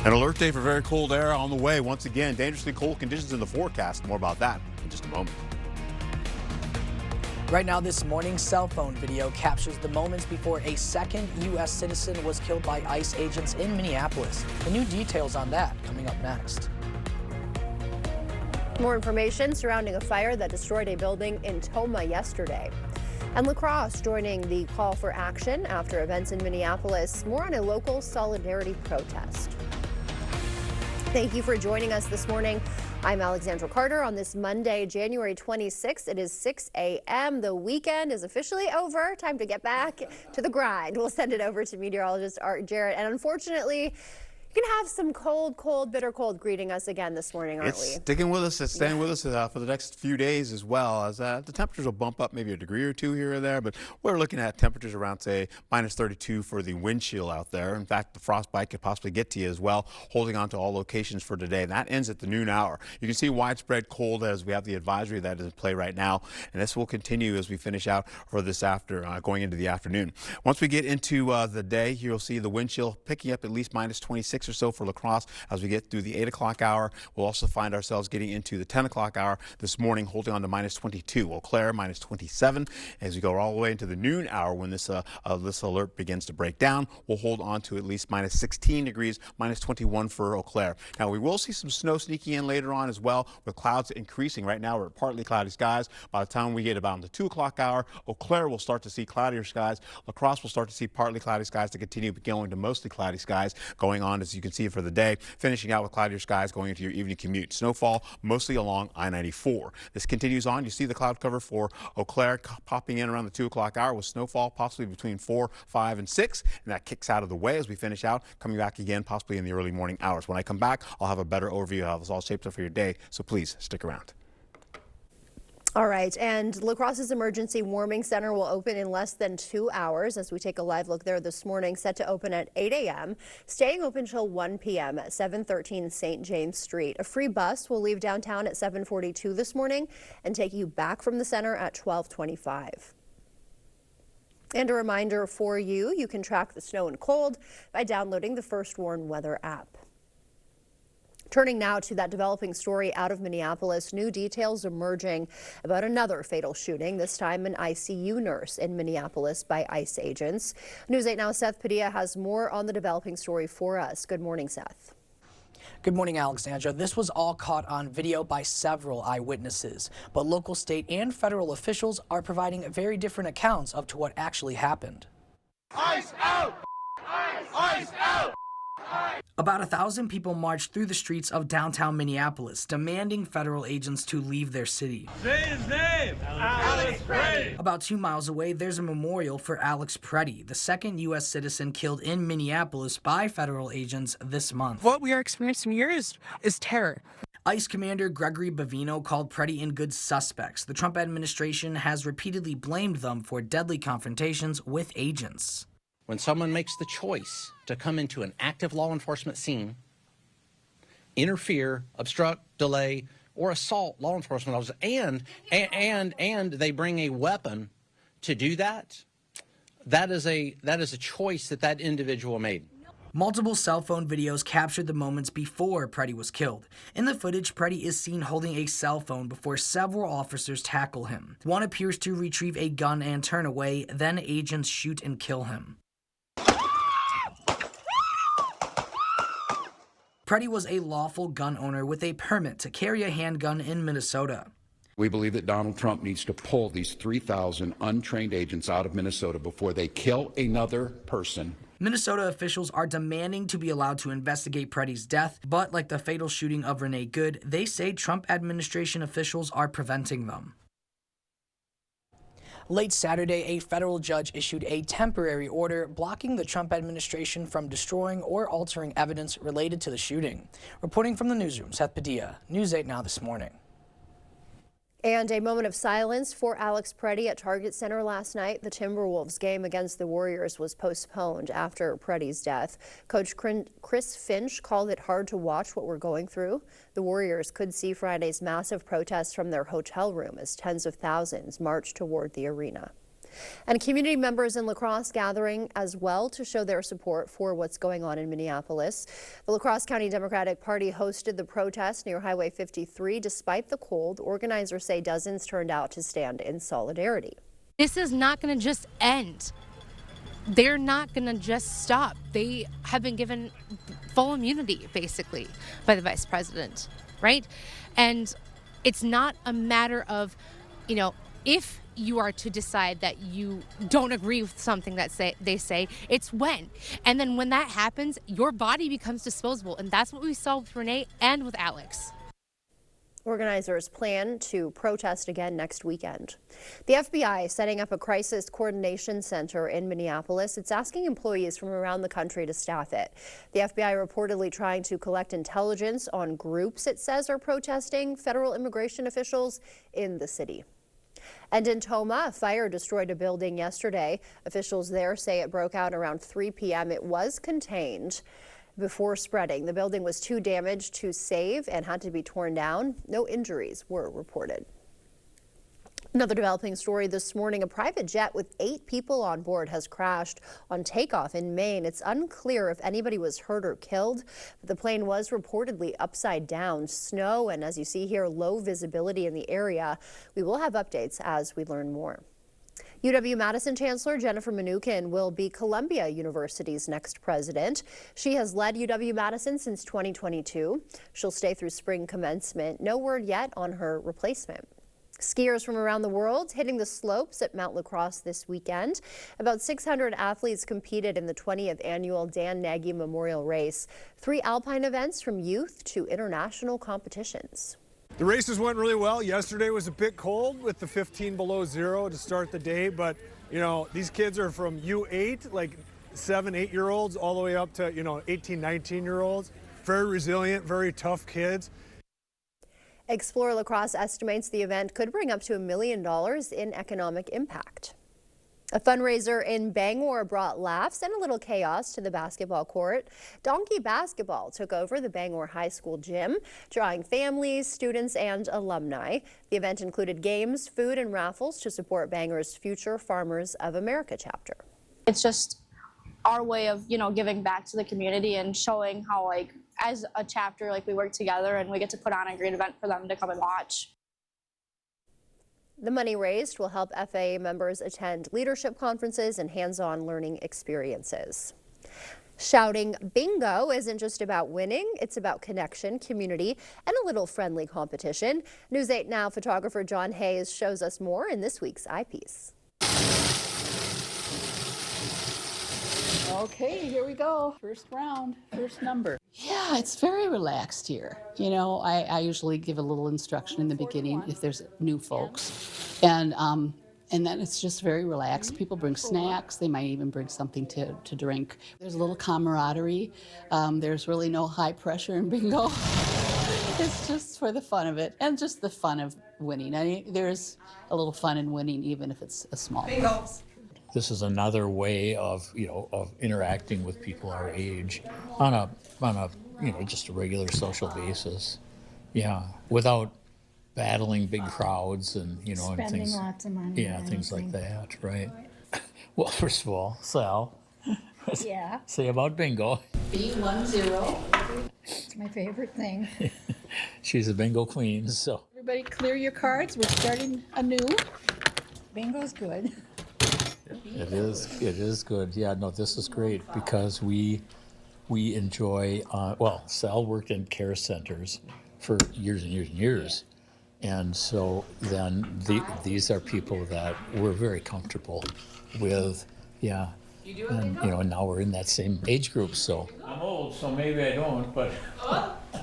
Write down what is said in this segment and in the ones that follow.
An alert day for very cold air on the way. Once again, dangerously cold conditions in the forecast. More about that in just a moment. Right now this morning, cell phone video captures the moments before a second U.S. citizen was killed by ICE agents in Minneapolis. The new details on that coming up next. More information surrounding a fire that destroyed a building in Toma yesterday. And La Crosse joining the call for action after events in Minneapolis. More on a local solidarity protest. Thank you for joining us this morning. I'm Alexandra Carter on this Monday, January 26th. It is 6 a.m. The weekend is officially over. Time to get back to the grind. We'll send it over to meteorologist Art Jarrett. And unfortunately, you're going to have some cold, bitter cold greeting us again this morning, aren't we? It's sticking with us. It's staying with us for the next few days as well. As the temperatures will bump up maybe a degree or two here or there, but we're looking at temperatures around, say, minus 32 for the wind chill out there. In fact, the frostbite could possibly get to you as well, holding on to all locations for today. And that ends at the noon hour. You can see widespread cold as we have the advisory that is in play right now, and this will continue as we finish out for this going into the afternoon. Once we get into the day, you'll see the wind chill picking up at least minus 26 or so for La Crosse as we get through the 8 o'clock hour. We'll also find ourselves getting into the 10 o'clock hour this morning, holding on to minus 22. Eau Claire minus 27. As we go all the way into the noon hour, when this alert begins to break down, we'll hold on to at least minus 16 degrees, minus 21 for Eau Claire. Now we will see some snow sneaking in later on as well, with clouds increasing. Right now we're at partly cloudy skies. By the time we get about the 2 o'clock hour, Eau Claire will start to see cloudier skies. La Crosse will start to see partly cloudy skies to continue going to mostly cloudy skies going on, as you can see, for the day, finishing out with cloudier skies going into your evening commute. Snowfall mostly along I-94. This continues on. You see the cloud cover for Eau Claire popping in around the 2 o'clock hour with snowfall possibly between 4, 5, and 6, and that kicks out of the way as we finish out, coming back again possibly in the early morning hours. When I come back, I'll have a better overview of how this all shapes up for your day, so please stick around. All right, and La Crosse's Emergency Warming Center will open in less than 2 hours as we take a live look there this morning, set to open at 8 a.m., staying open till 1 p.m. at 713 St. James Street. A free bus will leave downtown at 7:42 this morning and take you back from the center at 12:25. And a reminder for you, you can track the snow and cold by downloading the First Warn Weather app. Turning now to that developing story out of Minneapolis, new details emerging about another fatal shooting, this time an ICU nurse in Minneapolis by ICE agents. News 8 Now, Seth Padilla has more on the developing story for us. Good morning, Seth. Good morning, Alexandra. This was all caught on video by several eyewitnesses, but local, state, and federal officials are providing very different accounts of to what actually happened. ICE out! ICE out! About 1,000 people marched through the streets of downtown Minneapolis, demanding federal agents to leave their city. Say his name! Alex Preddy! About 2 miles away, there's a memorial for Alex Preddy, the second U.S. citizen killed in Minneapolis by federal agents this month. What we are experiencing here is terror. ICE Commander Gregory Bavino called Preddy and Good suspects. The Trump administration has repeatedly blamed them for deadly confrontations with agents. When someone makes the choice to come into an active law enforcement scene, interfere, obstruct, delay, or assault law enforcement officers, and they bring a weapon to do that, that is a choice that individual made. Multiple cell phone videos captured the moments before Preddy was killed. In the footage, Preddy is seen holding a cell phone before several officers tackle him. One appears to retrieve a gun and turn away, then agents shoot and kill him. Preddy was a lawful gun owner with a permit to carry a handgun in Minnesota. We believe that Donald Trump needs to pull these 3,000 untrained agents out of Minnesota before they kill another person. Minnesota officials are demanding to be allowed to investigate Preddy's death, but like the fatal shooting of Renee Good, they say Trump administration officials are preventing them. Late Saturday, a federal judge issued a temporary order blocking the Trump administration from destroying or altering evidence related to the shooting. Reporting from the newsroom, Seth Padilla, News 8 Now this morning. And a moment of silence for Alex Preddy at Target Center last night. The Timberwolves game against the Warriors was postponed after Preddy's death. Coach Chris Finch called it hard to watch what we're going through. The Warriors could see Friday's massive protests from their hotel room as tens of thousands marched toward the arena. And community members in La Crosse gathering as well to show their support for what's going on in Minneapolis. The La Crosse County Democratic Party hosted the protest near Highway 53. Despite the cold, organizers say dozens turned out to stand in solidarity. This is not going to just end. They're not going to just stop. They have been given full immunity, basically, by the vice president, right? And it's not a matter of, if you are to decide that you don't agree with something that they say, it's when. And then when that happens, your body becomes disposable. And that's what we saw with Renee and with Alex. Organizers plan to protest again next weekend. The FBI is setting up a crisis coordination center in Minneapolis. It's asking employees from around the country to staff it. The FBI reportedly trying to collect intelligence on groups it says are protesting federal immigration officials in the city. And in Toma, a fire destroyed a building yesterday. Officials there say it broke out around 3 p.m. It was contained before spreading. The building was too damaged to save and had to be torn down. No injuries were reported. Another developing story this morning, a private jet with 8 people on board has crashed on takeoff in Maine. It's unclear if anybody was hurt or killed, but the plane was reportedly upside down. Snow and, as you see here, low visibility in the area. We will have updates as we learn more. UW-Madison Chancellor Jennifer Mnookin will be Columbia University's next president. She has led UW-Madison since 2022. She'll stay through spring commencement. No word yet on her replacement. Skiers from around the world hitting the slopes at Mount La Crosse this weekend. About 600 athletes competed in the 20th annual Dan Nagy Memorial Race. 3 alpine events from youth to international competitions. The races went really well. Yesterday was a bit cold with the 15 below zero to start the day, but these kids are from U8, like 7, 8-year-olds, all the way up to 18, 19-year-olds. Very resilient, very tough kids. Explore La Crosse estimates the event could bring up to $1 million in economic impact. A fundraiser in Bangor brought laughs and a little chaos to the basketball court. Donkey Basketball took over the Bangor High School gym, drawing families, students, and alumni. The event included games, food, and raffles to support Bangor's Future Farmers of America chapter. It's just our way of, giving back to the community and showing how, as a chapter, we work together and we get to put on a great event for them to come and watch. The money raised will help FAA members attend leadership conferences and hands-on learning experiences. Shouting bingo isn't just about winning, it's about connection, community, and a little friendly competition. News 8 Now photographer John Hayes shows us more in this week's Eyepiece. Okay, here we go. First round, first number. Yeah, it's very relaxed here. I usually give a little instruction in the beginning if there's new folks. And then it's just very relaxed. People bring snacks. They might even bring something to drink. There's a little camaraderie. There's really no high pressure in bingo. It's just for the fun of it and just the fun of winning. There's a little fun in winning even if it's a small one. This is another way of interacting with people our age on a just a regular social basis. Yeah, without battling big crowds and spending and things. Lots of money. Yeah, things like that, right? Well, first of all, Sal, Yeah. say about bingo. B10. It's my favorite thing. She's a bingo queen, so. Everybody clear your cards. We're starting anew. Bingo's good. It is good. Yeah, no, this is great because we enjoy, Sal worked in care centers for years and years and years. And so then these are people that we're very comfortable with. Yeah. And, and now we're in that same age group, so. I'm old, so maybe I don't, but.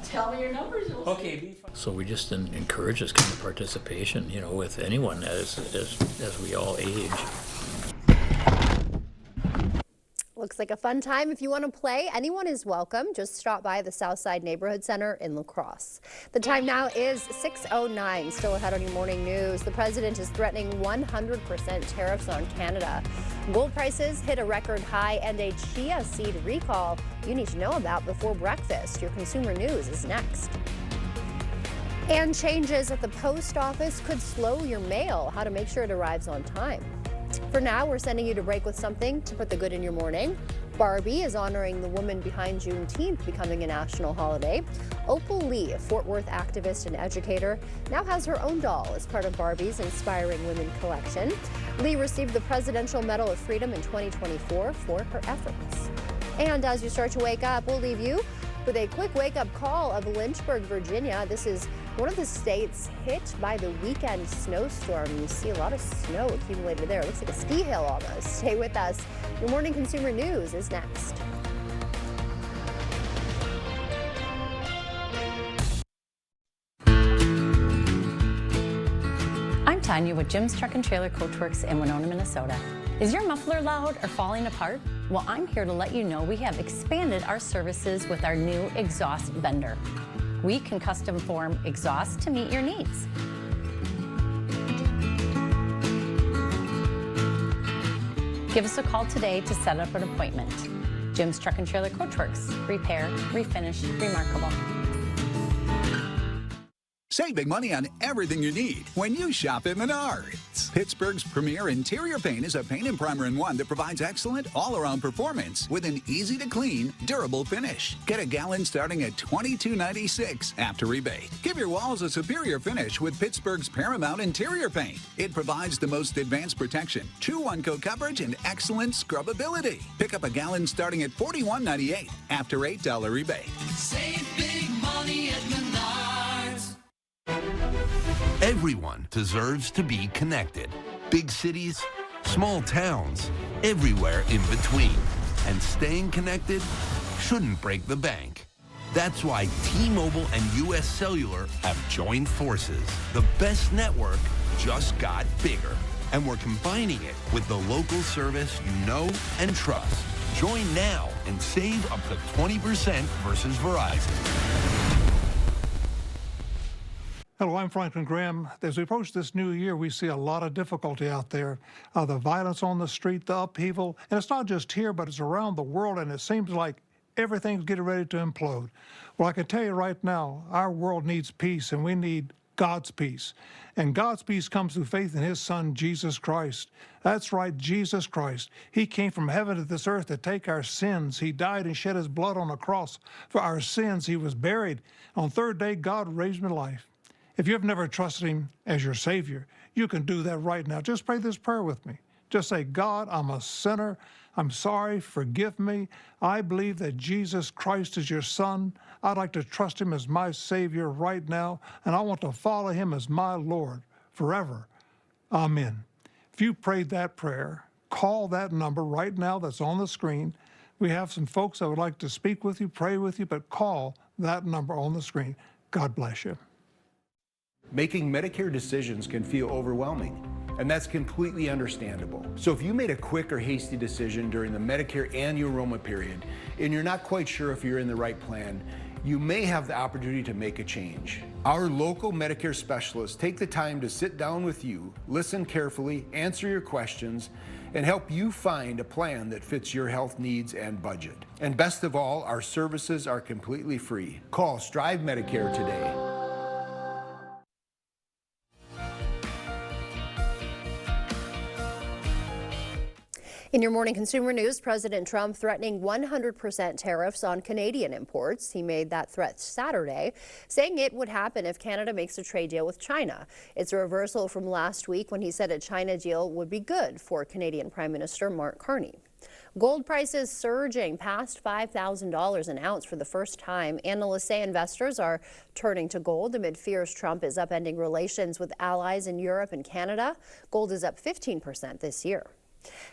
Tell me your numbers. Okay. So we just encourage this kind of participation, with anyone as we all age. Looks like a fun time. If you want to play, anyone is welcome. Just stop by the Southside Neighborhood Center in La Crosse. The time now is 6:09. Still ahead on your morning news. The president is threatening 100% tariffs on Canada. Gold prices hit a record high and a chia seed recall you need to know about before breakfast. Your consumer news is next. And changes at the post office could slow your mail. How to make sure it arrives on time. For now, we're sending you to break with something to put the good in your morning. Barbie is honoring the woman behind Juneteenth becoming a national holiday. Opal Lee, a Fort Worth activist and educator, now has her own doll as part of Barbie's Inspiring Women collection. Lee received the Presidential Medal of Freedom in 2024 for her efforts. And as you start to wake up, we'll leave you with a quick wake-up call of Lynchburg, Virginia. This is one of the states hit by the weekend snowstorm. You see a lot of snow accumulated there. It looks like a ski hill almost. Stay with us. Your morning consumer news is next. I'm Tanya with Jim's Truck and Trailer Coachworks in Winona, Minnesota. Is your muffler loud or falling apart? Well, I'm here to let you know we have expanded our services with our new exhaust vendor. We can custom form exhaust to meet your needs. Give us a call today to set up an appointment. Jim's Truck and Trailer Coachworks. Repair, refinish, remarkable. Save big money on everything you need when you shop at Menards. Pittsburgh's premier interior paint is a paint and primer in one that provides excellent all-around performance with an easy-to-clean, durable finish. Get a gallon starting at $22.96 after rebate. Give your walls a superior finish with Pittsburgh's Paramount interior paint. It provides the most advanced protection, true one-coat coverage, and excellent scrubability. Pick up a gallon starting at $41.98 after $8 rebate. Save big money at Menards. Everyone deserves to be connected. Big cities, small towns, everywhere in between. And staying connected shouldn't break the bank. That's why T-Mobile and US Cellular have joined forces. The best network just got bigger. And we're combining it with the local service you know and trust. Join now and save up to 20% versus Verizon. Hello, I'm Franklin Graham. As we approach this new year, we see a lot of difficulty out there. The violence on the street, the upheaval, and it's not just here, but it's around the world, and it seems like everything's getting ready to implode. Well, I can tell you right now, our world needs peace, and we need God's peace. And God's peace comes through faith in His Son, Jesus Christ. That's right, Jesus Christ. He came from heaven to this earth to take our sins. He died and shed His blood on the cross for our sins. He was buried. On the third day, God raised Him to life. If you've never trusted Him as your Savior, you can do that right now. Just pray this prayer with me. Just say, God, I'm a sinner. I'm sorry. Forgive me. I believe that Jesus Christ is your Son. I'd like to trust Him as my Savior right now, and I want to follow Him as my Lord forever. Amen. If you prayed that prayer, call that number right now that's on the screen. We have some folks that would like to speak with you, pray with you, but call that number on the screen. God bless you. Making Medicare decisions can feel overwhelming, and that's completely understandable. So if you made a quick or hasty decision during the Medicare annual enrollment period, and you're not quite sure if you're in the right plan, you may have the opportunity to make a change. Our local Medicare specialists take the time to sit down with you, listen carefully, answer your questions, and help you find a plan that fits your health needs and budget. And best of all, our services are completely free. Call Strive Medicare today. In your morning consumer news, President Trump threatening 100% tariffs on Canadian imports. He made that threat Saturday, saying it would happen if Canada makes a trade deal with China. It's a reversal from last week when he said a China deal would be good for Canadian Prime Minister Mark Carney. Gold prices surging past $5,000 an ounce for the first time. Analysts say investors are turning to gold amid fears Trump is upending relations with allies in Europe and Canada. Gold is up 15% this year.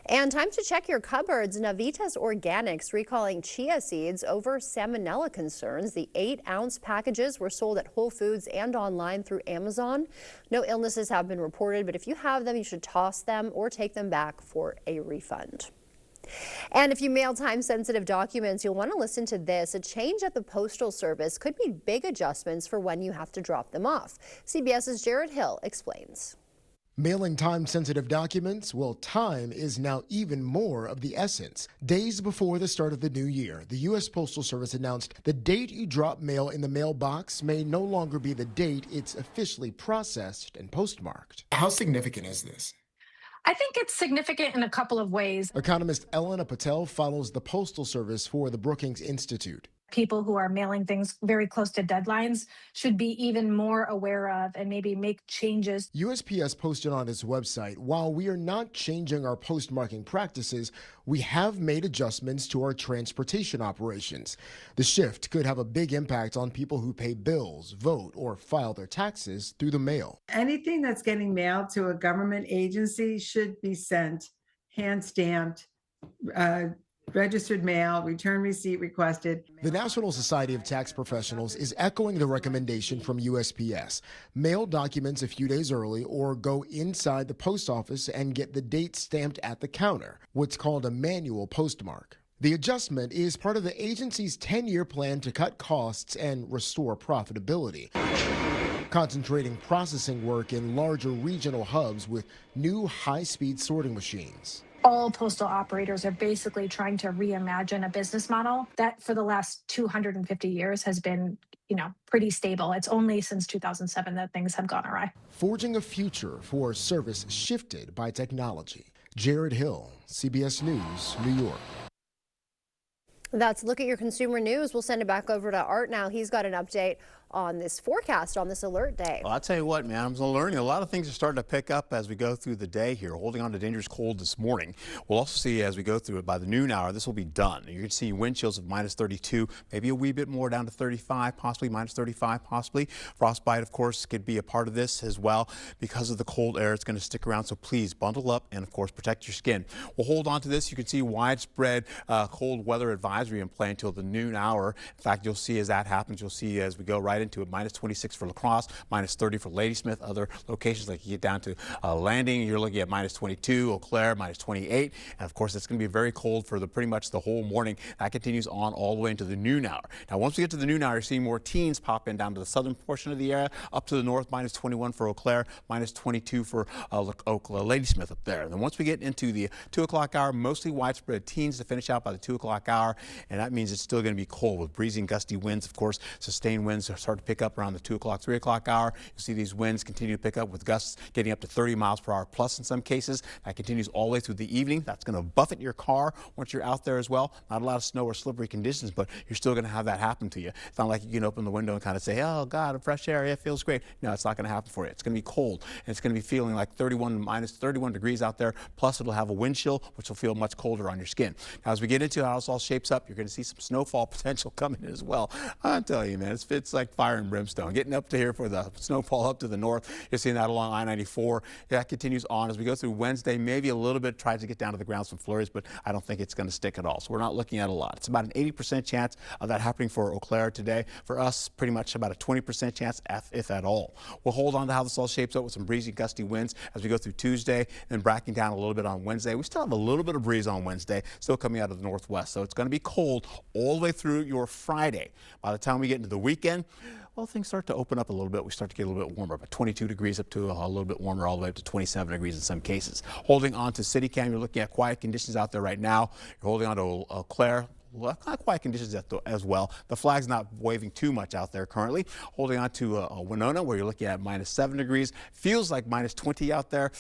And time to check your cupboards. Navitas Organics recalling chia seeds over salmonella concerns. The 8-ounce packages were sold at Whole Foods and online through Amazon. No illnesses have been reported, but if you have them, you should toss them or take them back for a refund. And if you mail time-sensitive documents, you'll want to listen to this. A change at the Postal Service could mean big adjustments for when you have to drop them off. CBS's Jared Hill explains. Mailing time-sensitive documents? Well, time is now even more of the essence. Days before the start of the new year, the U.S. Postal Service announced the date you drop mail in the mailbox may no longer be the date it's officially processed and postmarked. How significant is this? I think it's significant in a couple of ways. Economist Elena Patel follows the Postal Service for the Brookings Institute. People who are mailing things very close to deadlines should be even more aware of and maybe make changes. USPS posted on its website, while we are not changing our postmarking practices, we have made adjustments to our transportation operations. The shift could have a big impact on people who pay bills, vote, or file their taxes through the mail. Anything that's getting mailed to a government agency should be sent hand-stamped, registered mail, return receipt requested. The National Society of Tax Professionals is echoing the recommendation from USPS. Mail documents a few days early or go inside the post office and get the date stamped at the counter, what's called a manual postmark. The adjustment is part of the agency's 10-year plan to cut costs and restore profitability, concentrating processing work in larger regional hubs with new high-speed sorting machines. All postal operators are basically trying to reimagine a business model that for the last 250 years has been, pretty stable. It's only since 2007 that things have gone awry. Forging a future for a service shifted by technology. Jared Hill, CBS News, New York. That's a look at your consumer news. We'll send it back over to Art now. He's got an update on this forecast on this alert day. Well, I'll tell you what, man, I'm learning a lot of things are starting to pick up as we go through the day here, holding on to dangerous cold this morning. We'll also see as we go through it by the noon hour, this will be done. You can see wind chills of minus 32, maybe a wee bit more down to 35, possibly minus 35, possibly. Frostbite, of course, could be a part of this as well. Because of the cold air, it's going to stick around, so please bundle up and, of course, protect your skin. We'll hold on to this. You can see widespread cold weather advisory in play until the noon hour. In fact, you'll see as that happens, you'll see as we go right into it, minus 26 for La Crosse, minus 30 for Ladysmith. Other locations, like you get down to Landing, you're looking at minus 22, Eau Claire, minus 28. And of course, it's going to be very cold for pretty much the whole morning. That continues on all the way into the noon hour. Now, once we get to the noon hour, you're seeing more teens pop in down to the southern portion of the area, up to the north, minus 21 for Eau Claire, minus 22 for Ladysmith up there. And then once we get into the 2 o'clock hour, mostly widespread teens to finish out by the 2 o'clock hour. And that means it's still going to be cold with breezy and gusty winds. Of course, sustained winds start to pick up around the 2 o'clock, 3 o'clock hour. You see these winds continue to pick up with gusts getting up to 30 miles per hour plus in some cases. That continues all the way through the evening. That's going to buffet your car once you're out there as well. Not a lot of snow or slippery conditions, but you're still going to have that happen to you. It's not like you can open the window and kind of say, oh God, fresh air, it feels great. No, it's not going to happen for you. It's going to be cold, and it's going to be feeling like minus 31 degrees out there. Plus it'll have a wind chill, which will feel much colder on your skin. Now, as we get into how this all shapes up, you're going to see some snowfall potential coming as well. I'm telling you, man, it's like fire and brimstone. Getting up to here for the snowfall up to the north. You're seeing that along I-94. That continues on as we go through Wednesday. Maybe a little bit tries to get down to the ground, some flurries, but I don't think it's going to stick at all. So we're not looking at a lot. It's about an 80% chance of that happening for Eau Claire today. For us, pretty much about a 20% chance, if at all. We'll hold on to how this all shapes up with some breezy, gusty winds as we go through Tuesday and bracking down a little bit on Wednesday. We still have a little bit of breeze on Wednesday, still coming out of the northwest. So it's going to be cold all the way through your Friday. By the time we get into the weekend, well, things start to open up a little bit. We start to get a little bit warmer, but 22 degrees up to a little bit warmer, all the way up to 27 degrees in some cases. Holding on to CityCam, you're looking at quiet conditions out there right now. You're holding on to Eau Claire. Well, not quiet conditions as well. The flag's not waving too much out there currently. Holding on to Winona, where you're looking at minus 7 degrees. Feels like minus 20 out there.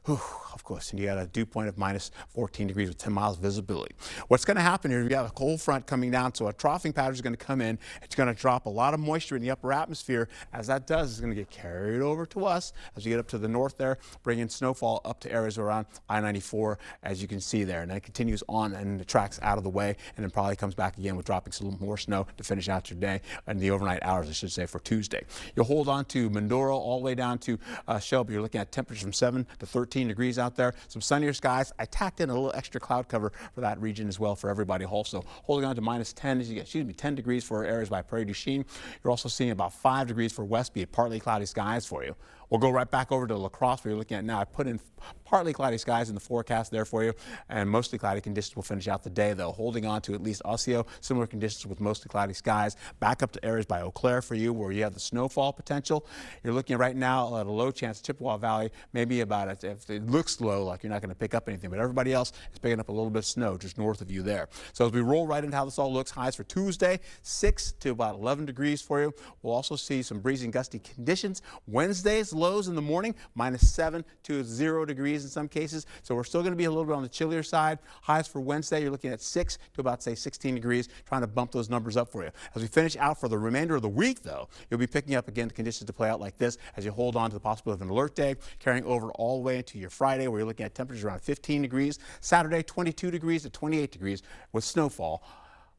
Whew, of course, and you got a dew point of minus 14 degrees with 10 miles visibility. What's going to happen here, you have a cold front coming down, so a troughing pattern is going to come in. It's going to drop a lot of moisture in the upper atmosphere. As that does, it's going to get carried over to us as we get up to the north there, bringing snowfall up to areas around I-94, as you can see there. And then it continues on and the tracks out of the way, and then probably comes back again with dropping some more snow to finish out your day and the overnight hours, I should say, for Tuesday. You'll hold on to Mindoro all the way down to Shelby. You're looking at temperatures from 7 to 13 degrees out there. Some sunnier skies. I tacked in a little extra cloud cover for that region as well for everybody. Also holding on to minus 10 as you get, 10 degrees for areas by Prairie du Chien. You're also seeing about 5 degrees for Westby, partly cloudy skies for you. We'll go right back over to La Crosse, where you're looking at now. I put in partly cloudy skies in the forecast there for you, and mostly cloudy conditions will finish out the day, though. Holding on to at least Osseo, similar conditions with mostly cloudy skies. Back up to areas by Eau Claire for you, where you have the snowfall potential. You're looking right now at a low chance, Chippewa Valley, maybe about it. If it looks low, like you're not going to pick up anything, but everybody else is picking up a little bit of snow just north of you there. So as we roll right into how this all looks, highs for Tuesday, 6 to about 11 degrees for you. We'll also see some breezy and gusty conditions. Wednesday is a lows in the morning, -7 to 0 degrees in some cases. So we're still going to be a little bit on the chillier side. Highs for Wednesday, you're looking at 6 to about, say, 16 degrees, trying to bump those numbers up for you. As we finish out for the remainder of the week, though, you'll be picking up again the conditions to play out like this as you hold on to the possibility of an alert day, carrying over all the way into your Friday, where you're looking at temperatures around 15 degrees. Saturday, 22 degrees to 28 degrees with snowfall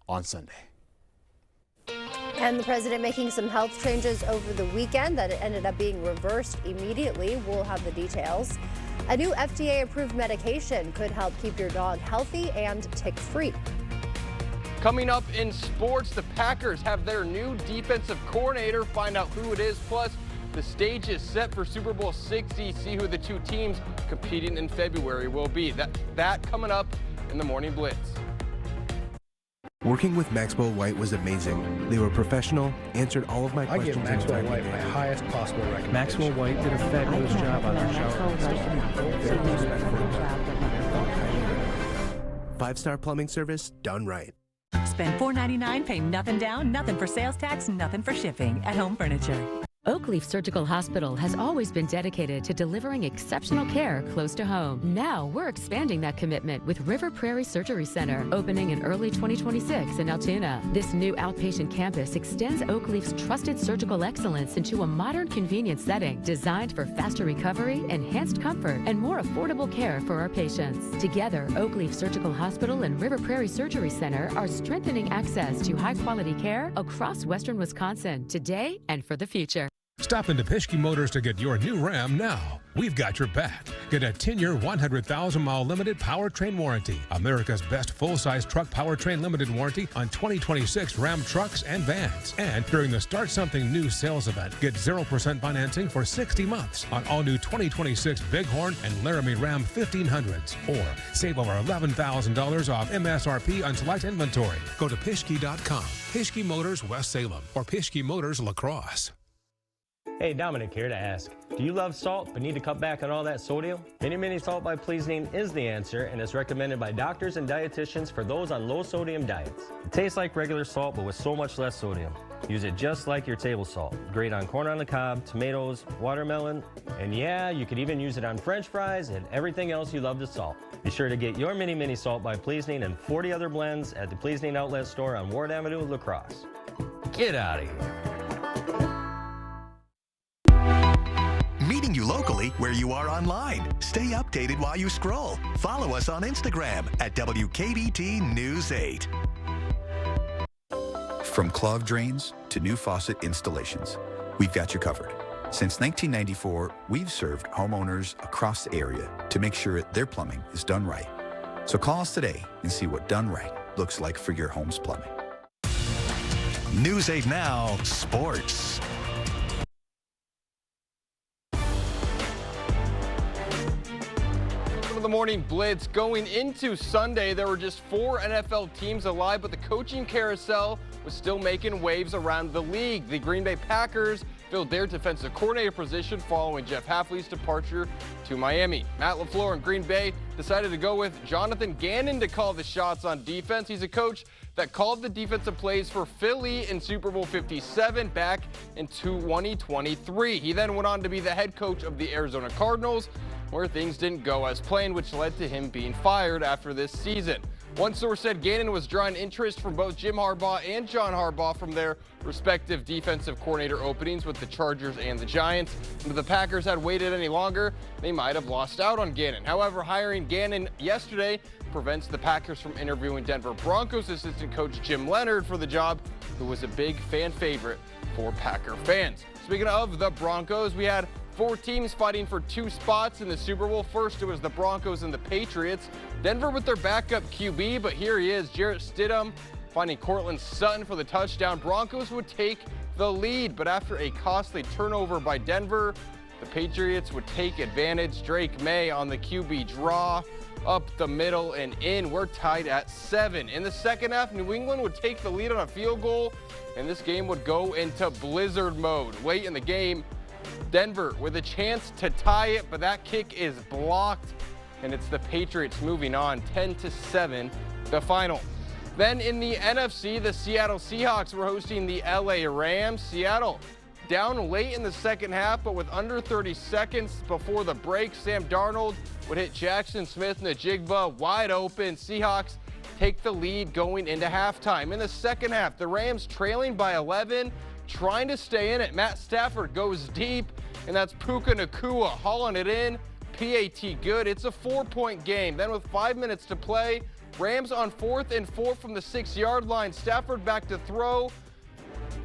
on Sunday. And the president making some health changes over the weekend that ended up being reversed immediately. We'll have the details. A new FDA-approved medication could help keep your dog healthy and tick-free. Coming up in sports, the Packers have their new defensive coordinator. Find out who it is. Plus, the stage is set for Super Bowl 60. See who the two teams competing in February will be. That coming up in the Morning Blitz. Working with Maxwell White was amazing. They were professional, answered all of my questions. I give Maxwell White my highest possible recommendation. Maxwell White did a fabulous job on our shower install. 5-star plumbing service done right. Spend $4.99, pay nothing down, nothing for sales tax, nothing for shipping at Home Furniture. Oakleaf Surgical Hospital has always been dedicated to delivering exceptional care close to home. Now we're expanding that commitment with River Prairie Surgery Center, opening in early 2026 in Altoona. This new outpatient campus extends Oakleaf's trusted surgical excellence into a modern, convenient setting designed for faster recovery, enhanced comfort, and more affordable care for our patients. Together, Oakleaf Surgical Hospital and River Prairie Surgery Center are strengthening access to high-quality care across Western Wisconsin today and for the future. Stop into Pischke Motors to get your new Ram now. We've got your back. Get a 10-year, 100,000-mile limited powertrain warranty. America's best full-size truck powertrain limited warranty on 2026 Ram trucks and vans. And during the Start Something New sales event, get 0% financing for 60 months on all new 2026 Bighorn and Laramie Ram 1500s. Or save over $11,000 off MSRP on select inventory. Go to Pischke.com. Pischke Motors West Salem or Pischke Motors La Crosse. Hey, Dominic here to ask, do you love salt but need to cut back on all that sodium? Mini Mini Salt by Pleasing is the answer and is recommended by doctors and dietitians for those on low sodium diets. It tastes like regular salt but with so much less sodium. Use it just like your table salt. Great on corn on the cob, tomatoes, watermelon, and yeah, you could even use it on French fries and everything else you love to salt. Be sure to get your Mini Mini Salt by Pleasing and 40 other blends at the Pleasing Outlet Store on Ward Avenue, La Crosse. Get out of here. Meeting you locally where you are online. Stay updated while you scroll. Follow us on Instagram at WKBT News 8. From clogged drains to new faucet installations, we've got you covered. Since 1994, we've served homeowners across the area to make sure their plumbing is done right. So call us today and see what done right looks like for your home's plumbing. News 8 Now, Sports. The Morning Blitz. Going into Sunday, there were just 4 NFL teams alive, but the coaching carousel was still making waves around the league. The Green Bay Packers filled their defensive coordinator position following Jeff Hafley's departure to Miami. Matt LaFleur in Green Bay decided to go with Jonathan Gannon to call the shots on defense. He's a coach that called the defensive plays for Philly in Super Bowl 57 back in 2023. He then went on to be the head coach of the Arizona Cardinals, where things didn't go as planned, which led to him being fired after this season. One source said Gannon was drawing interest from both Jim Harbaugh and John Harbaugh from their respective defensive coordinator openings with the Chargers and the Giants. And if the Packers had waited any longer, they might have lost out on Gannon. However, hiring Gannon yesterday prevents the Packers from interviewing Denver Broncos assistant coach Jim Leonhard for the job, who was a big fan favorite for Packer fans. Speaking of the Broncos, we had 4 teams fighting for 2 spots in the Super Bowl. First, it was the Broncos and the Patriots. Denver with their backup QB, but here he is, Jarrett Stidham, finding Cortland Sutton for the touchdown. Broncos would take the lead, but after a costly turnover by Denver, the Patriots would take advantage. Drake May on the QB draw, up the middle and in. We're tied at 7. In the second half, New England would take the lead on a field goal, and this game would go into blizzard mode. Late in the game, Denver with a chance to tie it, but that kick is blocked, and it's the Patriots moving on 10-7, the final. Then in the NFC, the Seattle Seahawks were hosting the LA Rams. Seattle down late in the second half, but with under 30 seconds before the break, Sam Darnold would hit Jackson Smith-Njigba wide open. Seahawks take the lead going into halftime. In the second half, the Rams trailing by 11, trying to stay in it. Matt Stafford goes deep, and that's Puka Nacua hauling it in. PAT good. It's a 4-point game. Then with 5 minutes to play, Rams on 4th and 4 from the 6-yard line. Stafford back to throw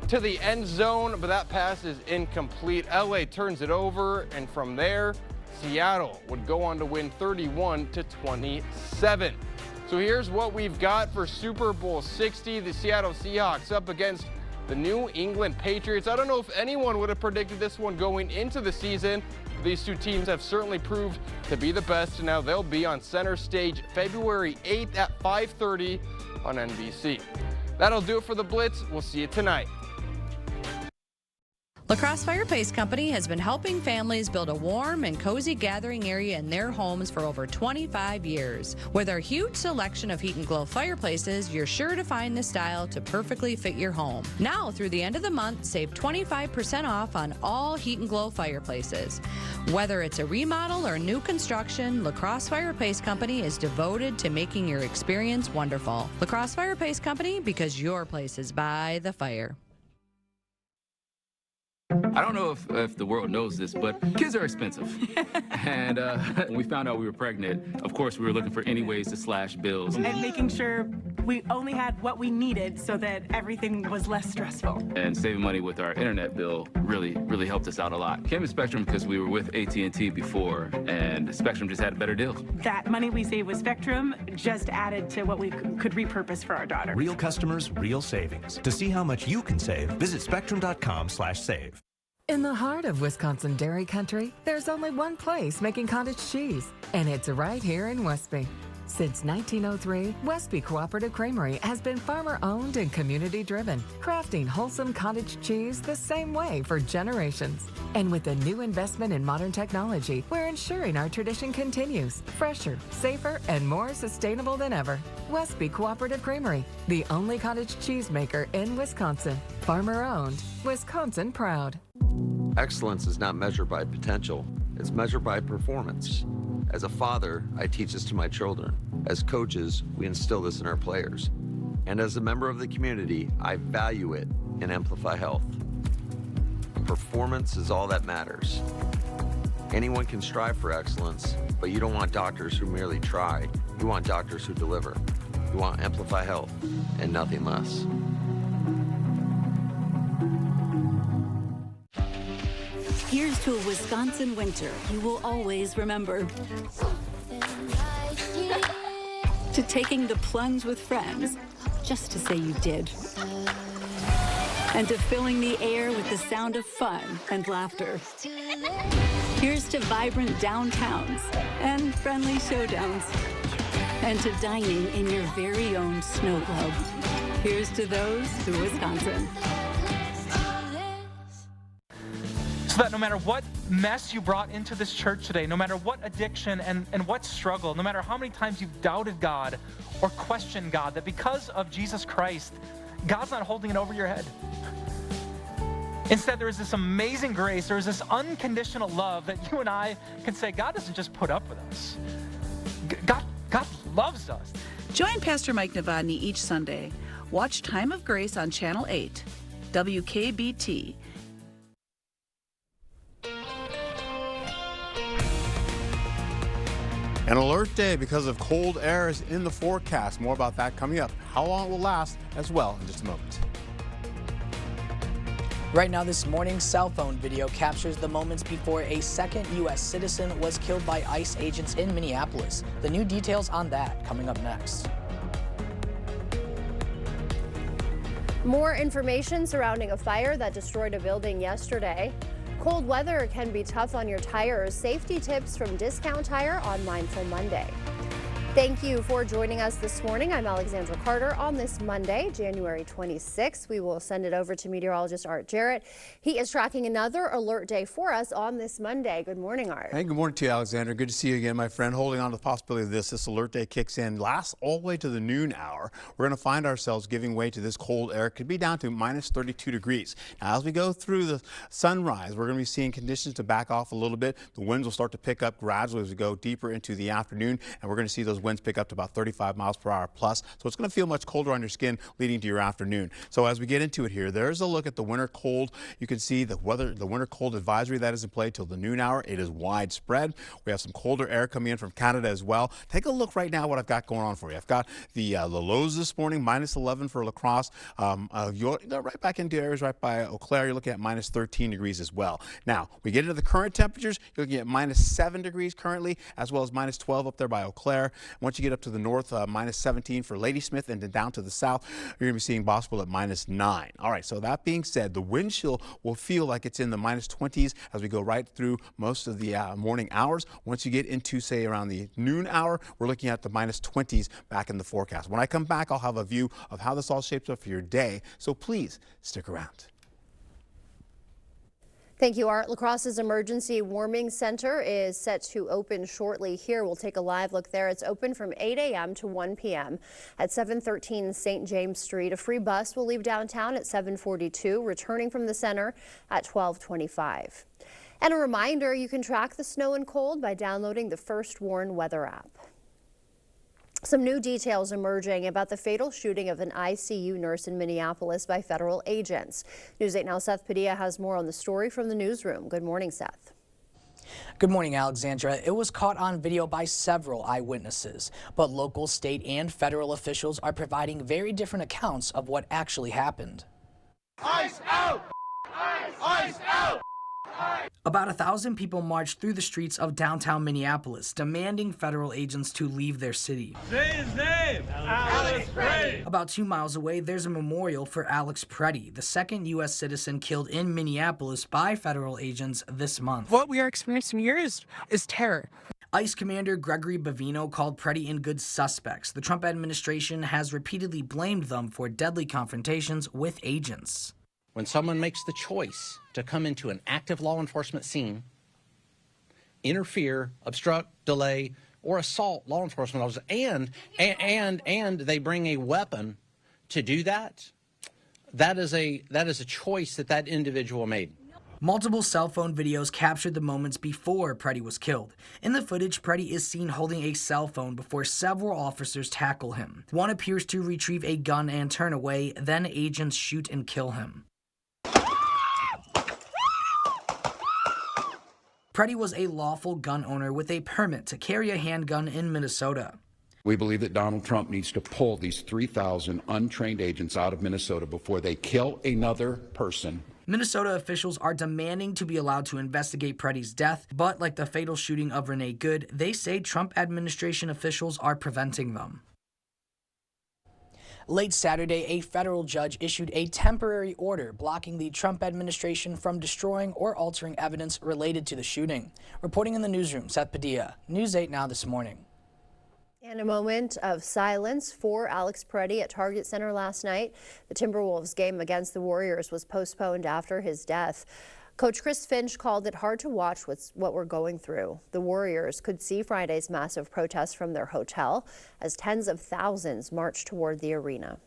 to the end zone, but that pass is incomplete. LA turns it over, and from there, Seattle would go on to win 31-27. So here's what we've got for Super Bowl 60. The Seattle Seahawks up against the New England Patriots. I don't know if anyone would have predicted this one going into the season. These two teams have certainly proved to be the best, and now they'll be on center stage February 8th at 5:30 on NBC. That'll do it for the Blitz. We'll see you tonight. La Crosse Fire Place Company has been helping families build a warm and cozy gathering area in their homes for over 25 years. With our huge selection of Heat and Glow fireplaces, you're sure to find the style to perfectly fit your home. Now, through the end of the month, save 25% off on all Heat and Glow fireplaces. Whether it's a remodel or new construction, La Crosse Fire Place Company is devoted to making your experience wonderful. La Crosse Fire Place Company, because your place is by the fire. I don't know if the world knows this, but kids are expensive. And when we found out we were pregnant, of course, we were looking for any ways to slash bills. And making sure we only had what we needed so that everything was less stressful. And saving money with our internet bill really helped us out a lot. Came to Spectrum because we were with AT&T before, and Spectrum just had better deals. That money we saved with Spectrum just added to what we could repurpose for our daughter. Real customers, real savings. To see how much you can save, visit spectrum.com/save. In the heart of Wisconsin dairy country, there's only one place making cottage cheese, and it's right here in Westby. Since 1903, Westby Cooperative Creamery has been farmer-owned and community-driven, crafting wholesome cottage cheese the same way for generations. And with a new investment in modern technology, we're ensuring our tradition continues, fresher, safer, and more sustainable than ever. Westby Cooperative Creamery, the only cottage cheese maker in Wisconsin. Farmer-owned, Wisconsin proud. Excellence is not measured by potential, it's measured by performance. As a father, I teach this to my children. As coaches, we instill this in our players. And as a member of the community, I value it in Amplify Health. Performance is all that matters. Anyone can strive for excellence, but you don't want doctors who merely try. You want doctors who deliver. You want Amplify Health and nothing less. Here's to a Wisconsin winter you will always remember. To taking the plunge with friends, just to say you did. And to filling the air with the sound of fun and laughter. Here's to vibrant downtowns and friendly showdowns. And to dining in your very own snow globe. Here's to those through Wisconsin. So that no matter what mess you brought into this church today, no matter what addiction and what struggle, no matter how many times you've doubted God or questioned God, that because of Jesus Christ, God's not holding it over your head. Instead, there is this amazing grace, there is this unconditional love that you and I can say, God doesn't just put up with us. God loves us. Join Pastor Mike Novotny each Sunday. Watch Time of Grace on Channel 8, WKBT. An alert day because of cold air is in the forecast. More about that coming up. How long it will last as well in just a moment. Right now this morning, cell phone video captures the moments before a second U.S. citizen was killed by ICE agents in Minneapolis. The new details on that coming up next. More information surrounding a fire that destroyed a building yesterday. Cold weather can be tough on your tires. Safety tips from Discount Tire online till Monday. Thank you for joining us this morning. I'm Alexandra Carter. On this Monday, January 26th, we will send it over to meteorologist Art Jarrett. He is tracking another alert day for us on this Monday. Good morning, Art. Hey, good morning to you, Alexandra. Good to see you again, my friend. Holding on to the possibility of this alert day kicks in, lasts all the way to the noon hour. We're going to find ourselves giving way to this cold air. It could be down to minus 32 degrees. Now, as we go through the sunrise, we're going to be seeing conditions to back off a little bit. The winds will start to pick up gradually as we go deeper into the afternoon, and we're going to see those winds pick up to about 35 miles per hour plus. So it's going to feel much colder on your skin leading to your afternoon. So as we get into it here, there's a look at the winter cold. You can see the winter cold advisory that is in play till the noon hour. It is widespread. We have some colder air coming in from Canada as well. Take a look right now what I've got going on for you. I've got the lows this morning, minus 11 for La Crosse. You're right back into areas right by Eau Claire. You're looking at minus 13 degrees as well. Now, we get into the current temperatures. You're looking at minus 7 degrees currently, as well as minus 12 up there by Eau Claire. Once you get up to the north, minus 17 for Ladysmith, and then down to the south, you're going to be seeing Boswell at minus 9. All right, so that being said, the wind chill will feel like it's in the minus 20s as we go right through most of the morning hours. Once you get into, say, around the noon hour, we're looking at the minus 20s back in the forecast. When I come back, I'll have a view of how this all shapes up for your day, so please stick around. Thank you, Art. La Crosse's Emergency Warming Center is set to open shortly here. We'll take a live look there. It's open from 8 a.m. to 1 p.m. at 713 St. James Street. A free bus will leave downtown at 7:42, returning from the center at 12:25. And a reminder, you can track the snow and cold by downloading the First Warn weather app. Some new details emerging about the fatal shooting of an ICU nurse in Minneapolis by federal agents. News 8 Now Seth Padilla has more on the story from the newsroom. Good morning, Seth. Good morning, Alexandra. It was caught on video by several eyewitnesses, but local, state, and federal officials are providing very different accounts of what actually happened. Ice out! Ice out! About 1,000 people marched through the streets of downtown Minneapolis, demanding federal agents to leave their city. Say his name! Alex Preddy! About 2 miles away, there's a memorial for Alex Preddy, the second U.S. citizen killed in Minneapolis by federal agents this month. What we are experiencing here is terror. ICE Commander Gregory Bavino called Preddy and Good suspects. The Trump administration has repeatedly blamed them for deadly confrontations with agents. When someone makes the choice to come into an active law enforcement scene, interfere, obstruct, delay, or assault law enforcement officers, and they bring a weapon to do that, that is a choice that individual made. Multiple cell phone videos captured the moments before Preddy was killed. In the footage, Preddy is seen holding a cell phone before several officers tackle him. One appears to retrieve a gun and turn away, then agents shoot and kill him. Preddy was a lawful gun owner with a permit to carry a handgun in Minnesota. We believe that Donald Trump needs to pull these 3,000 untrained agents out of Minnesota before they kill another person. Minnesota officials are demanding to be allowed to investigate Preddy's death, but like the fatal shooting of Renee Good, they say Trump administration officials are preventing them. Late Saturday, a federal judge issued a temporary order blocking the Trump administration from destroying or altering evidence related to the shooting. Reporting in the newsroom, Seth Padilla, News 8 Now This Morning. And a moment of silence for Alex Preddy at Target Center last night. The Timberwolves game against the Warriors was postponed after his death. Coach Chris Finch called it hard to watch what we're going through. The Warriors could see Friday's massive protests from their hotel as tens of thousands marched toward the arena.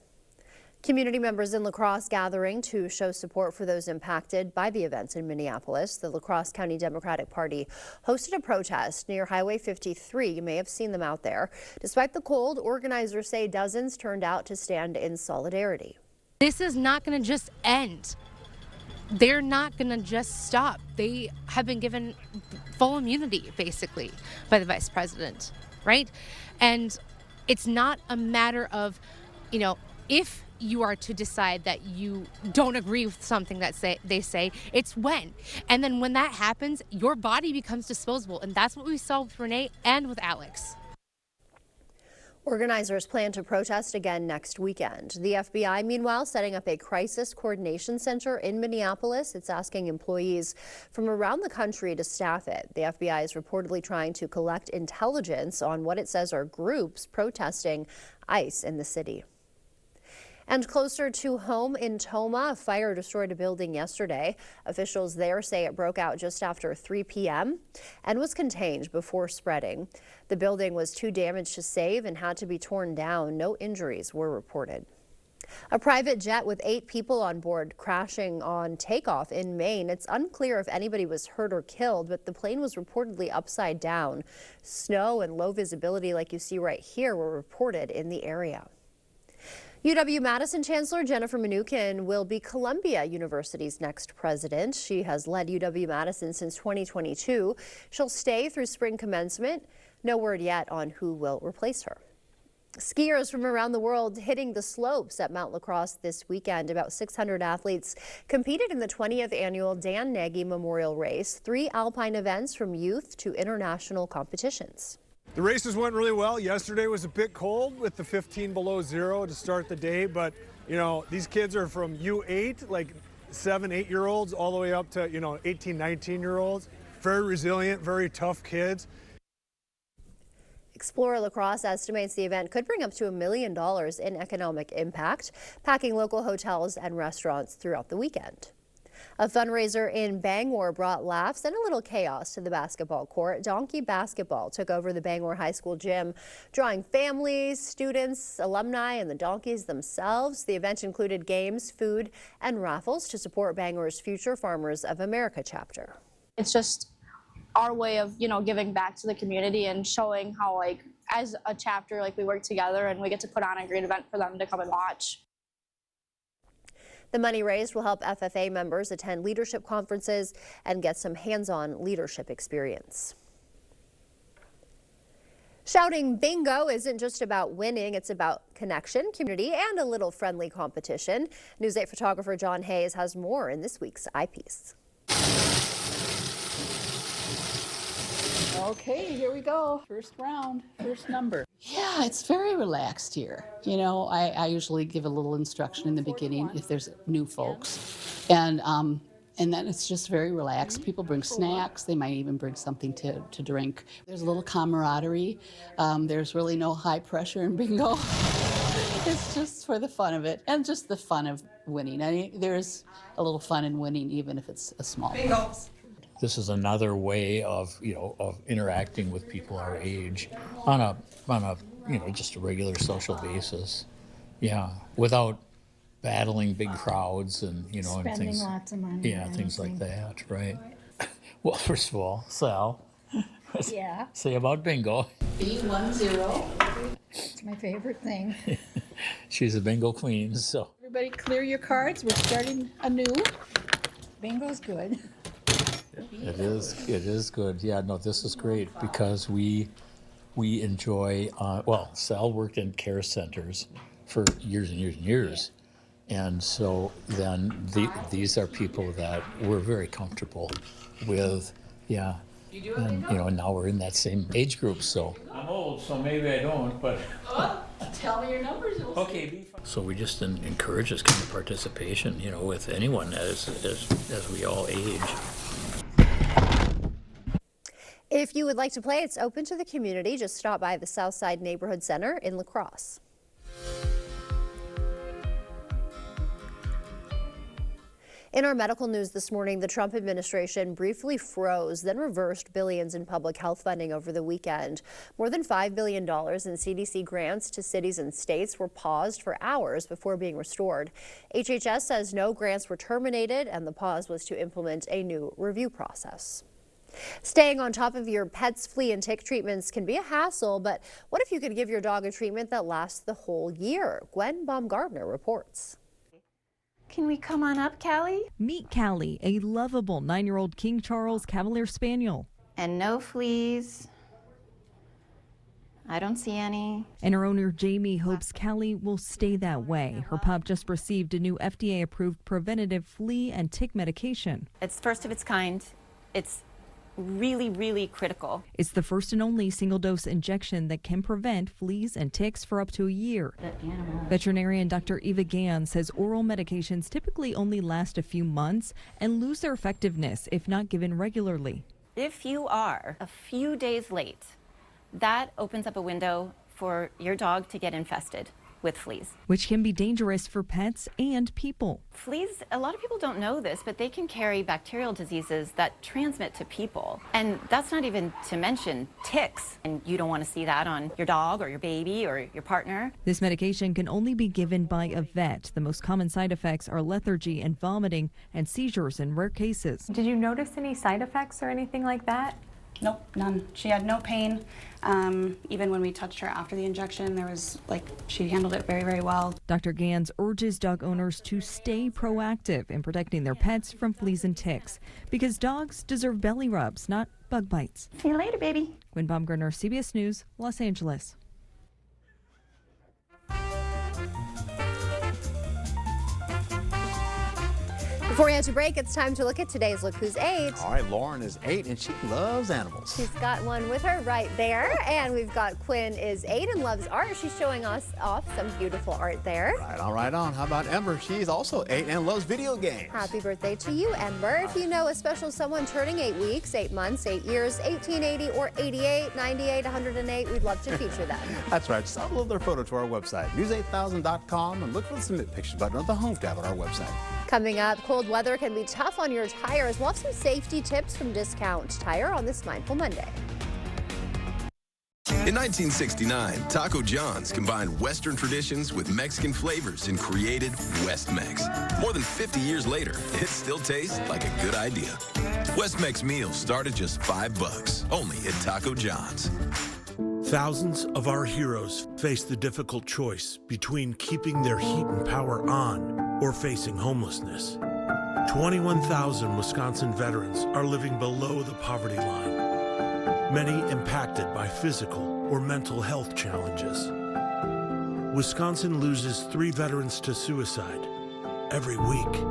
Community members in La Crosse gathering to show support for those impacted by the events in Minneapolis. The La Crosse County Democratic Party hosted a protest near Highway 53. You may have seen them out there. Despite the cold, organizers say dozens turned out to stand in solidarity. This is not going to just end. They're not going to just stop. They have been given full immunity, basically, by the vice president, right? And it's not a matter of, if you are to decide that you don't agree with something that they say, it's when. And then when that happens, your body becomes disposable. And that's what we saw with Renee and with Alex. Organizers plan to protest again next weekend. The FBI, meanwhile, setting up a crisis coordination center in Minneapolis. It's asking employees from around the country to staff it. The FBI is reportedly trying to collect intelligence on what it says are groups protesting ICE in the city. And closer to home in Toma, a fire destroyed a building yesterday. Officials there say it broke out just after 3 p.m. and was contained before spreading. The building was too damaged to save and had to be torn down. No injuries were reported. A private jet with 8 people on board crashing on takeoff in Maine. It's unclear if anybody was hurt or killed, but the plane was reportedly upside down. Snow and low visibility, like you see right here, were reported in the area. UW-Madison Chancellor Jennifer Mnookin will be Columbia University's next president. She has led UW-Madison since 2022. She'll stay through spring commencement. No word yet on who will replace her. Skiers from around the world hitting the slopes at Mount Lacrosse this weekend. About 600 athletes competed in the 20th annual Dan Nagy Memorial Race. 3 alpine events from youth to international competitions. The races went really well. Yesterday was a bit cold with the 15 below zero to start the day, but you know, these kids are from U8, like 7, 8-year-olds, all the way up to 18, 19-year-olds. Very resilient, very tough kids. Explorer Lacrosse estimates the event could bring up to $1 million in economic impact, packing local hotels and restaurants throughout the weekend. A fundraiser in Bangor brought laughs and a little chaos to the basketball court. Donkey Basketball took over the Bangor High School gym, drawing families, students, alumni, and the Donkeys themselves. The event included games, food, and raffles to support Bangor's Future Farmers of America chapter. It's just our way of, giving back to the community and showing how, as a chapter, we work together and we get to put on a great event for them to come and watch. The money raised will help FFA members attend leadership conferences and get some hands-on leadership experience. Shouting bingo isn't just about winning, it's about connection, community, and a little friendly competition. News 8 photographer John Hayes has more in this week's Eyepiece. Okay, here we go. First round, first number. Yeah, it's very relaxed here. I usually give a little instruction in the beginning if there's new folks. And then it's just very relaxed. People bring snacks. They might even bring something to drink. There's a little camaraderie. There's really no high pressure in bingo. It's just for the fun of it and just the fun of winning. I mean, there's a little fun in winning even if it's a small one. This is another way of interacting with people our age on a just a regular social basis. Yeah, without battling big crowds and and things. Spending lots of money. Yeah, things like that, right? Well, first of all, Sal, Yeah. say about bingo. B10. It's my favorite thing. She's a bingo queen, so. Everybody clear your cards. We're starting anew. Bingo's good. It is good. Yeah, no, this is great because we enjoy, Sal worked in care centers for years and years and years. And so then these are people that we're very comfortable with, yeah. And, and now we're in that same age group, so. I'm old, so maybe I don't, but. Tell me your numbers. Okay. So we just encourage this kind of participation, with anyone as we all age. If you would like to play, it's open to the community. Just stop by the Southside Neighborhood Center in La Crosse. In our medical news this morning, the Trump administration briefly froze, then reversed billions in public health funding over the weekend. More than $5 billion in CDC grants to cities and states were paused for hours before being restored. HHS says no grants were terminated, and the pause was to implement a new review process. Staying on top of your pet's flea and tick treatments can be a hassle, but what if you could give your dog a treatment that lasts the whole year? Gwen Baumgartner reports. Can we come on up, Callie? Meet Callie, a lovable 9-year-old King Charles Cavalier Spaniel. And no fleas. I don't see any. And her owner, Jamie, hopes Callie will stay that way. Her pup just received a new FDA-approved preventative flea and tick medication. It's first of its kind. It's really, really critical. It's the first and only single-dose injection that can prevent fleas and ticks for up to a year. Veterinarian Dr. Eva Gann says oral medications typically only last a few months and lose their effectiveness if not given regularly. If you are a few days late, that opens up a window for your dog to get infested with fleas. Which can be dangerous for pets and people. Fleas, a lot of people don't know this, but they can carry bacterial diseases that transmit to people. And that's not even to mention ticks. And you don't want to see that on your dog or your baby or your partner. This medication can only be given by a vet. The most common side effects are lethargy and vomiting and seizures in rare cases. Did you notice any side effects or anything like that? Nope, none. She had no pain. Even when we touched her after the injection, there was she handled it very, very well. Dr. Gans urges dog owners to stay proactive in protecting their pets from fleas and ticks because dogs deserve belly rubs, not bug bites. See you later, baby. Gwen Baumgartner, CBS News, Los Angeles. Before we have to break, it's time to look at today's Look Who's 8. All right, Lauren is 8 and she loves animals. She's got one with her right there. And we've got Quinn is 8 and loves art. She's showing us off some beautiful art there. Right on. How about Ember? She's also 8 and loves video games. Happy birthday to you, Ember. If you know a special someone turning 8 weeks, 8 months, 8 years, 1880 or 88, 98, 108, we'd love to feature them. That's right. Just upload their photo to our website, news8000.com, and look for the Submit Pictures button on the Home tab on our website. Coming up, cold weather can be tough on your tires. We'll have some safety tips from Discount Tire on this Mindful Monday. In 1969, Taco John's combined Western traditions with Mexican flavors and created West Mex. More than 50 years later, it still tastes like a good idea. West Mex meals start at just $5, only at Taco John's. Thousands of our heroes face the difficult choice between keeping their heat and power on or facing homelessness. 21,000 Wisconsin veterans are living below the poverty line, many impacted by physical or mental health challenges. Wisconsin loses 3 veterans to suicide every week.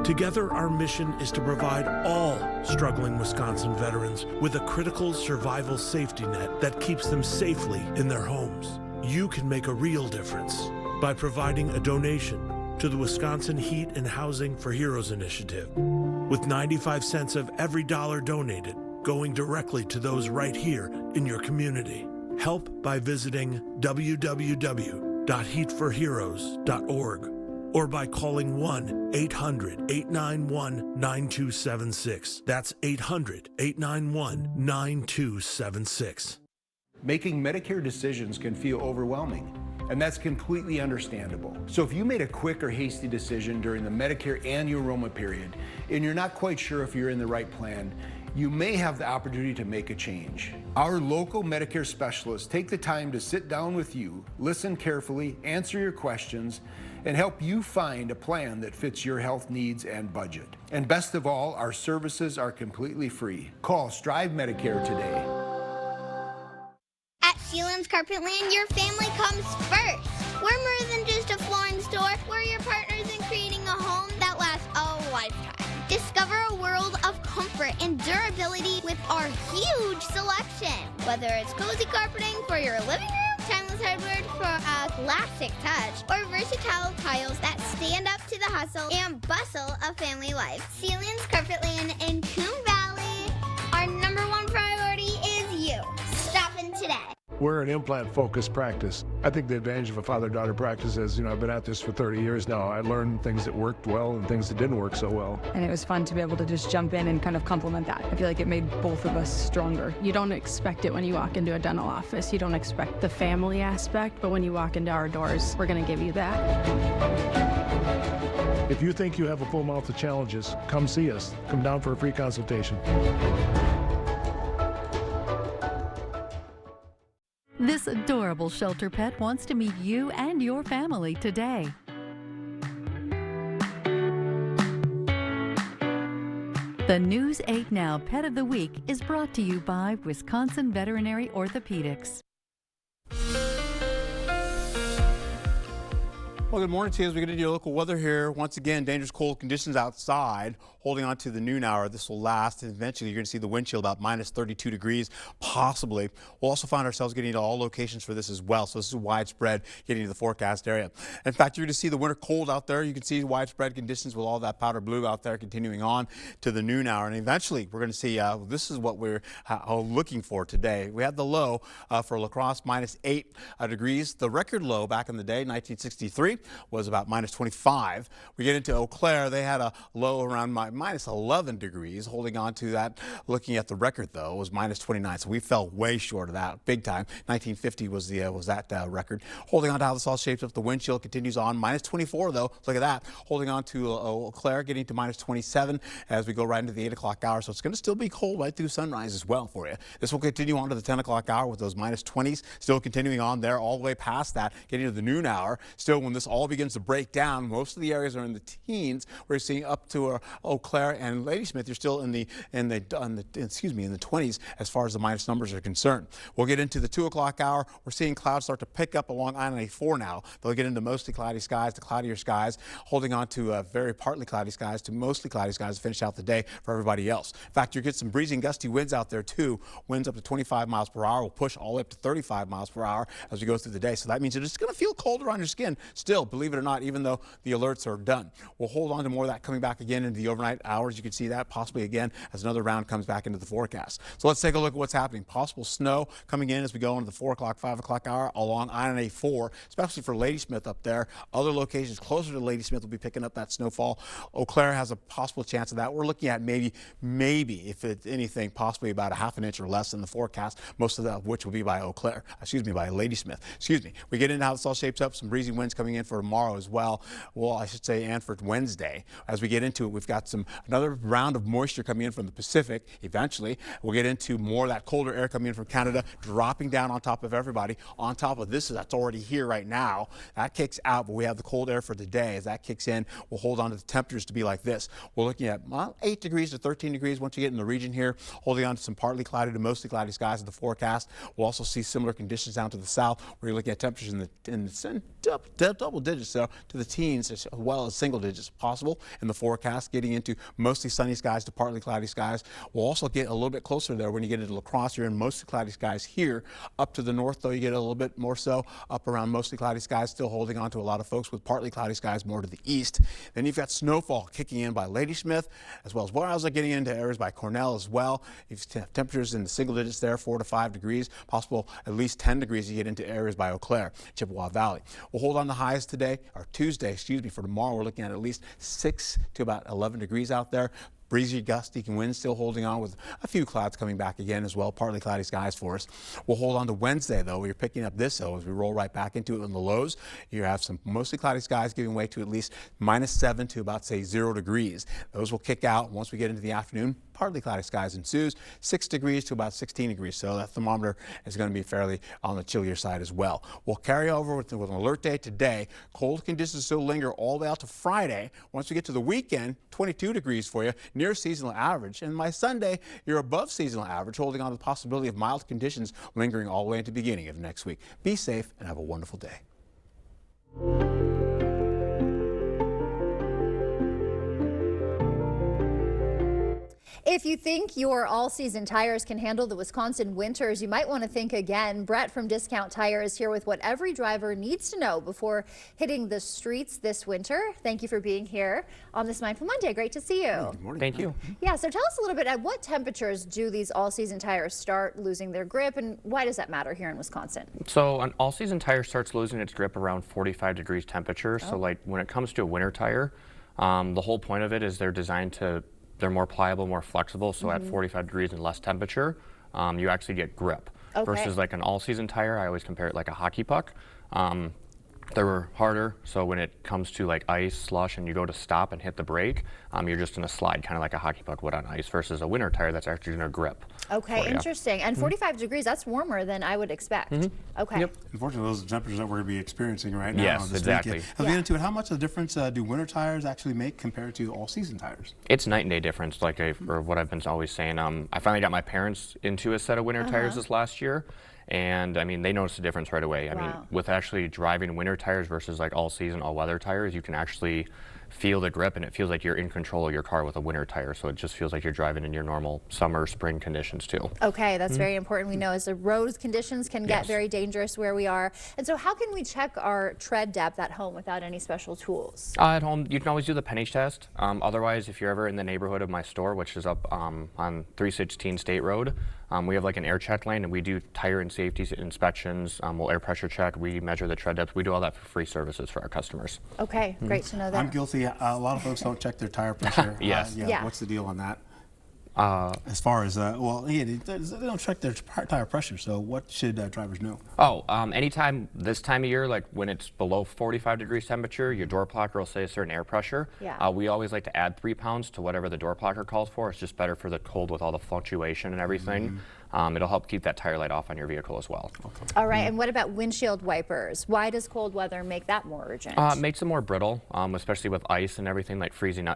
Together, our mission is to provide all struggling Wisconsin veterans with a critical survival safety net that keeps them safely in their homes. You can make a real difference by providing a donation to the Wisconsin Heat and Housing for Heroes initiative, with 95 cents of every dollar donated going directly to those right here in your community. Help by visiting www.heatforheroes.org or by calling 1-800-891-9276. That's 800-891-9276. Making Medicare decisions can feel overwhelming, and that's completely understandable. So if you made a quick or hasty decision during the Medicare annual enrollment period and you're not quite sure if you're in the right plan, you may have the opportunity to make a change. Our local Medicare specialists take the time to sit down with you, listen carefully, answer your questions, and help you find a plan that fits your health needs and budget. And best of all, our services are completely free. Call Strive Medicare today. At Sealands Carpetland, your family comes first. We're more than just a flooring store. We're your partners in creating a home that lasts a lifetime. Discover a world of comfort and durability with our huge selection. Whether it's cozy carpeting for your living room, timeless hardwood for a classic touch, or versatile tiles that stand up to the hustle and bustle of family life. Sealands Carpetland in Coon Valley. Our #1 priority is you. Stop in today. We're an implant-focused practice. I think the advantage of a father-daughter practice is, I've been at this for 30 years now. I learned things that worked well and things that didn't work so well. And it was fun to be able to just jump in and kind of complement that. I feel like it made both of us stronger. You don't expect it when you walk into a dental office. You don't expect the family aspect, but when you walk into our doors, we're going to give you that. If you think you have a full mouth of challenges, come see us. Come down for a free consultation. This adorable shelter pet wants to meet you and your family today. The News 8 Now Pet of the Week is brought to you by Wisconsin Veterinary Orthopedics. Well, good morning to you as we get into your local weather here. Once again, dangerous cold conditions outside, holding on to the noon hour. This will last, and eventually you're going to see the wind chill about minus 32 degrees, possibly. We'll also find ourselves getting to all locations for this as well, so this is widespread getting to the forecast area. In fact, you're going to see the winter cold out there. You can see widespread conditions with all that powder blue out there continuing on to the noon hour, and eventually we're going to see this is what we're looking for today. We had the low for La Crosse, minus 8 degrees. The record low back in the day, 1963, was about minus 25. We get into Eau Claire, they had a low around minus 11 degrees. Holding on to that, looking at the record though, was minus 29. So we fell way short of that, big time. 1950 was that record. Holding on to how this all shapes up, the wind chill continues on. Minus 24 though, look at that. Holding on to Eau Claire, getting to minus 27 as we go right into the 8 o'clock hour. So it's going to still be cold right through sunrise as well for you. This will continue on to the 10 o'clock hour with those minus 20s still continuing on there all the way past that, getting to the noon hour. Still, when this all begins to break down, most of the areas are in the teens. We're seeing up to Eau Claire and Ladysmith. You're still in the 20s as far as the minus numbers are concerned. We'll get into the 2 o'clock hour. We're seeing clouds start to pick up along I-94 now. They'll get into mostly cloudy skies to cloudier skies, holding on to very partly cloudy skies to mostly cloudy skies to finish out the day for everybody else. In fact, you get some breezy and gusty winds out there too. Winds up to 25 miles per hour will push all the way up to 35 miles per hour as we go through the day. So that means it's going to feel colder on your skin still, believe it or not, even though the alerts are done. We'll hold on to more of that coming back again into the overnight hours. You can see that possibly again as another round comes back into the forecast. So let's take a look at what's happening. Possible snow coming in as we go into the 4 o'clock, 5 o'clock hour along I-94, especially for Ladysmith up there. Other locations closer to Ladysmith will be picking up that snowfall. Eau Claire has a possible chance of that. We're looking at maybe if it's anything, possibly about a half an inch or less in the forecast, most of that which will be by by Ladysmith. We get into how this all shapes up. Some breezy winds coming in for tomorrow as well. Well, I should say, and for Wednesday. As we get into it, we've got another round of moisture coming in from the Pacific. Eventually, we'll get into more of that colder air coming in from Canada, dropping down on top of everybody. On top of this, that's already here right now. That kicks out, but we have the cold air for today. As that kicks in, we'll hold on to the temperatures to be like this. We're looking at 8 degrees to 13 degrees once you get in the region here, holding on to some partly cloudy to mostly cloudy skies in the forecast. We'll also see similar conditions down to the south, where you're looking at temperatures in the double digits, so to the teens as well as single digits possible in the forecast, getting into mostly sunny skies to partly cloudy skies. We'll also get a little bit closer there when you get into La Crosse. You're in mostly cloudy skies here. Up to the north, though, you get a little bit more so up around mostly cloudy skies, still holding on to a lot of folks with partly cloudy skies more to the east. Then you've got snowfall kicking in by Ladysmith, as well as Weyerhaeuser getting into areas by Cornell as well. You've temperatures in the single digits there, 4 to 5 degrees, possible at least 10 degrees you get into areas by Eau Claire, Chippewa Valley. We'll hold on the highs today, or Tuesday, for tomorrow. We're looking at least 6 to about 11 degrees out there. Breezy, gusty winds still holding on with a few clouds coming back again as well, partly cloudy skies for us. We'll hold on to Wednesday, though. We're picking up this, though, as we roll right back into it in the lows. You have some mostly cloudy skies giving way to at least minus 7 to about, say, 0 degrees. Those will kick out once we get into the afternoon. Partly cloudy skies ensues, 6 degrees to about 16 degrees. So that thermometer is going to be fairly on the chillier side as well. We'll carry over with an alert day today. Cold conditions still linger all the way out to Friday. Once we get to the weekend, 22 degrees for you, near seasonal average. And by Sunday, you're above seasonal average, holding on to the possibility of mild conditions lingering all the way into the beginning of next week. Be safe and have a wonderful day. If you think your all-season tires can handle the Wisconsin winters, you might want to think again. Brett from Discount Tire is here with what every driver needs to know before hitting the streets this winter. Thank you for being here on this Mindful Monday. Great to see you. Good morning. Thank you. Yeah, so tell us a little bit, at what temperatures do these all-season tires start losing their grip, and why does that matter here in Wisconsin? So an all-season tire starts losing its grip around 45 degrees temperature. So like when it comes to a winter tire, the whole point of it is they're designed to they're more pliable, more flexible, so at 45 degrees and less temperature, you actually get grip. Versus like an all-season tire, I always compare it like a hockey puck. They're harder, so when it comes to like ice, slush, and you go to stop and hit the brake, you're just going to slide kind of like a hockey puck would on ice, versus a winter tire that's actually going to grip. Okay, interesting. And 45 degrees, that's warmer than I would expect. Okay. Yep. Unfortunately, those are the temperatures that we're going to be experiencing right now. Yes, exactly. As we get into it, how much of a difference do winter tires actually make compared to all-season tires? It's night and day difference, like or what I've been always saying. I finally got my parents into a set of winter tires this last year, And I mean, they notice the difference right away. I mean, with actually driving winter tires versus like all season, all weather tires, you can actually feel the grip, and it feels like you're in control of your car with a winter tire. So it just feels like you're driving in your normal summer, spring conditions too. Okay, that's very important. We know as the road conditions can get very dangerous where we are. And so how can we check our tread depth at home without any special tools? At home, you can always do the penny test. Otherwise, if you're ever in the neighborhood of my store, which is up on 316 State Road, we have like an air check lane, and we do tire and safety inspections. We'll air pressure check. We measure the tread depth. We do all that for free services for our customers. Okay, great to know that. I'm guilty. A lot of folks don't check their tire pressure. Yes. What's the deal on that? As far as, they don't check their tire pressure, so what should drivers know? Anytime this time of year, like when it's below 45 degrees temperature, your door blocker will say a certain air pressure. We always like to add 3 pounds to whatever the door blocker calls for. It's just better for the cold with all the fluctuation and everything. It'll help keep that tire light off on your vehicle as well. All right, and what about windshield wipers? Why does cold weather make that more urgent? It makes them more brittle, especially with ice and everything, like freezing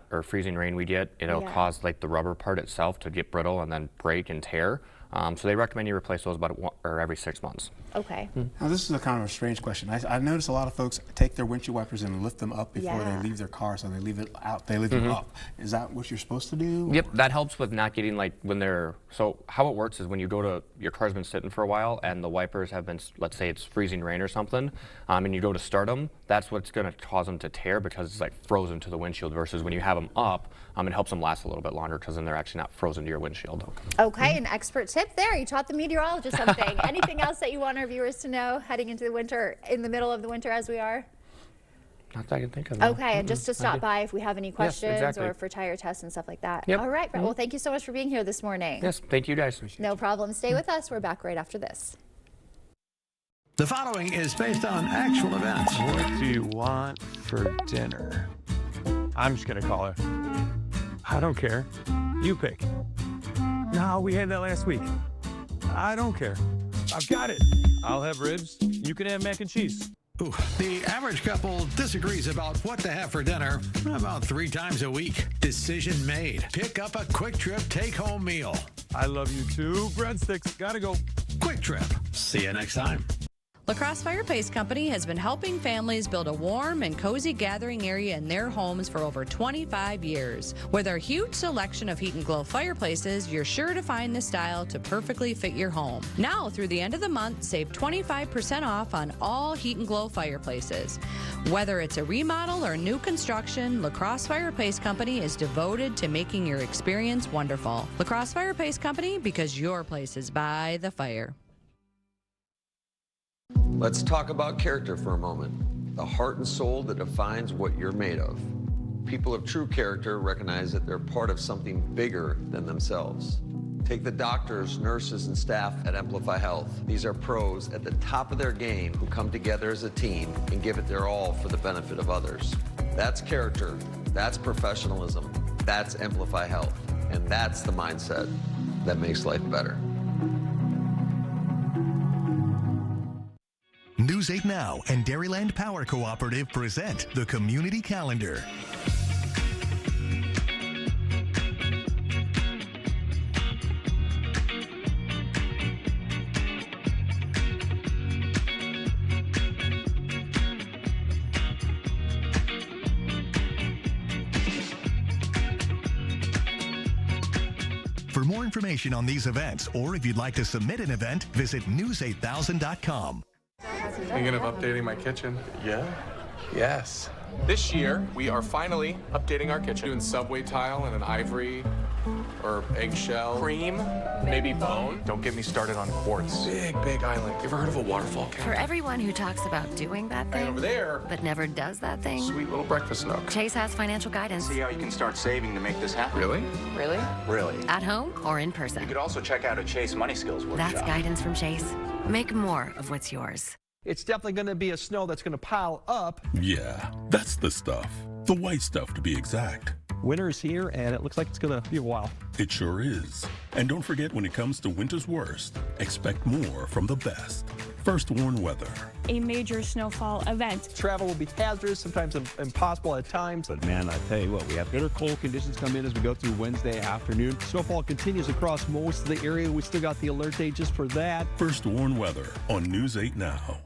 rain we get. It'll cause like the rubber part itself to get brittle and then break and tear. So they recommend you replace those about every 6 months. Okay. Now this is a kind of a strange question. I notice a lot of folks take their windshield wipers and lift them up before they leave their car, so they leave it out. They leave them up. Is that what you're supposed to do? Yep, that helps with not getting like when they're. So how it works is when you go to your car's been sitting for a while and the wipers have been, let's say it's freezing rain or something, and you go to start them. That's what's going to cause them to tear because it's like frozen to the windshield. Versus when you have them up, it helps them last a little bit longer because then they're actually not frozen to your windshield. Okay, an expert tip there. You taught the meteorologist something. Anything else that you want our viewers to know heading into the winter, in the middle of the winter as we are? Not that I can think of. Okay, and just to stop by if we have any questions or for tire tests and stuff like that. All right, well, thank you so much for being here this morning. Yes, thank you guys. No problem. Stay with us. We're back right after this. The following is based on actual events. What do you want for dinner? I'm just gonna call her. I don't care. You pick. No, we had that last week. I don't care. I've got it. I'll have ribs. You can have mac and cheese. Ooh, the average couple disagrees about what to have for dinner about 3 times a week. Decision made. Pick up a Quick Trip take-home meal. I love you too. Breadsticks. Gotta go. Quick Trip. See you next time. La Crosse Fire Pace Company has been helping families build a warm and cozy gathering area in their homes for over 25 years. With our huge selection of Heat and Glow fireplaces, you're sure to find the style to perfectly fit your home. Now, through the end of the month, save 25% off on all Heat and Glow fireplaces. Whether it's a remodel or new construction, La Crosse Fire Pace Company is devoted to making your experience wonderful. La Crosse Fire Pace Company, because your place is by the fire. Let's talk about character for a moment. The heart and soul that defines what you're made of. People of true character recognize that they're part of something bigger than themselves. Take the doctors, nurses, and staff at Amplify Health. These are pros at the top of their game who come together as a team and give it their all for the benefit of others. That's character. That's professionalism. That's Amplify Health. And that's the mindset that makes life better. News 8 Now and Dairyland Power Cooperative present the Community Calendar. For more information on these events, or if you'd like to submit an event, visit news8000.com. Thinking of updating my kitchen? Yeah. Yes. This year, we are finally updating our kitchen. Doing subway tile and an ivory or eggshell. Cream, maybe bone. Don't get me started on quartz. Big island. You ever heard of a waterfall For everyone who talks about doing that thing, over there, but never does that thing, sweet little breakfast nook. Chase has financial guidance. See how you can start saving to make this happen. Really? Really? Really. At home or in person. You could also check out a Chase Money Skills workshop. That's guidance from Chase. Make more of what's yours. It's definitely going to be a snow that's going to pile up. Yeah, that's the stuff. The white stuff, to be exact. Winter's here, and it looks like it's going to be a while. It sure is. And don't forget, when it comes to winter's worst, expect more from the best. First Warn Weather. A major snowfall event. Travel will be hazardous, sometimes impossible at times. But man, I tell you what, we have bitter cold conditions come in as we go through Wednesday afternoon. Snowfall continues across most of the area. We still got the alert day just for that. First Warn Weather on News 8 Now.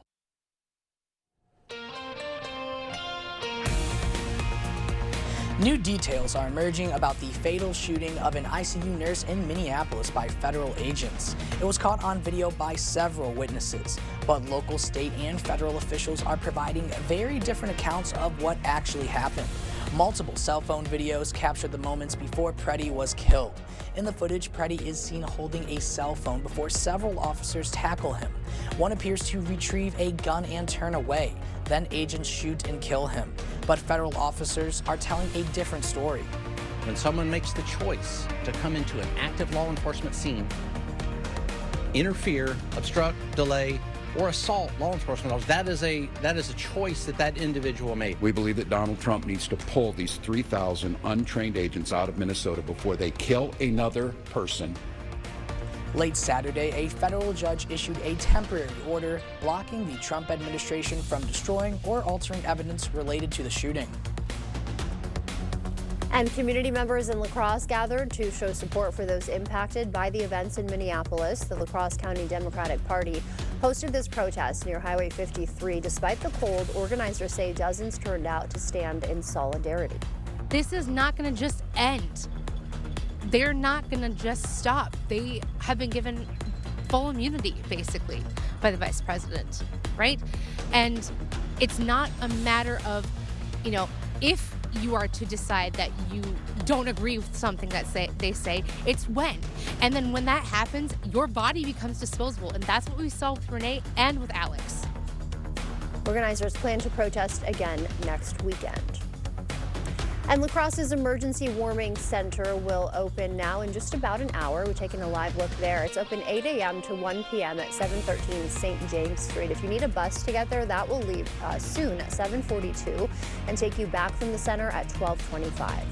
New details are emerging about the fatal shooting of an ICU nurse in Minneapolis by federal agents. It was caught on video by several witnesses, but local, state, and federal officials are providing very different accounts of what actually happened. Multiple cell phone videos captured the moments before Preddy was killed. In the footage, Preddy is seen holding a cell phone before several officers tackle him. One appears to retrieve a gun and turn away. Then agents shoot and kill him. But federal officers are telling a different story. When someone makes the choice to come into an active law enforcement scene, interfere, obstruct, delay, or assault law enforcement officers, that is a choice that individual made. We believe that Donald Trump needs to pull these 3,000 untrained agents out of Minnesota before they kill another person. Late Saturday, a federal judge issued a temporary order blocking the Trump administration from destroying or altering evidence related to the shooting. And community members in La Crosse gathered to show support for those impacted by the events in Minneapolis. The La Crosse County Democratic Party hosted this protest near Highway 53. Despite the cold, organizers say dozens turned out to stand in solidarity. This is not going to just end. They're not going to just stop. They have been given full immunity, basically, by the vice president, right? And it's not a matter of, if you are to decide that you don't agree with something that they say, it's when. And then when that happens, your body becomes disposable. And that's what we saw with Renee and with Alex. Organizers plan to protest again next weekend. And La Crosse's Emergency Warming Center will open now in just about an hour. We're taking a live look there. It's open 8 a.m. to 1 p.m. at 713 St. James Street. If you need a bus to get there, that will leave soon at 7:42 and take you back from the center at 12:25.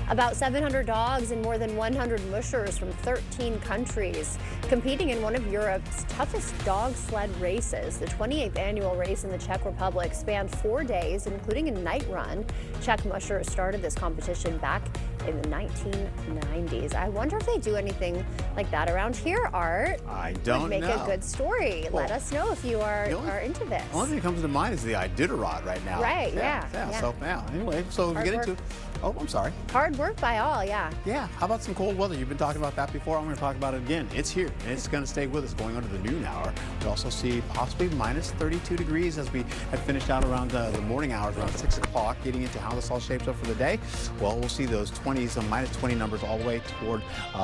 About 700 dogs and more than 100 mushers from 13 countries competing in one of Europe's toughest dog sled races. The 28th annual race in the Czech Republic spanned 4 days, including a night run. Czech mushers started this competition back in the 1990s. I wonder if they do anything like that around here, Art. I don't Would make know. a good story. Well, let us know if you are into this. The only thing that comes to mind is the Iditarod right now. Right, yeah. So, anyway, so if you get into... Oh, I'm sorry. Hard work by all, yeah. Yeah, how about some cold weather? You've been talking about that before. I'm going to talk about it again. It's here, and it's going to stay with us going into the noon hour. We also see possibly minus 32 degrees as we had finished out around the morning hours, around 6 o'clock, getting into how this all shapes up for the day. Well, we'll see those 20s and minus 20 numbers all the way toward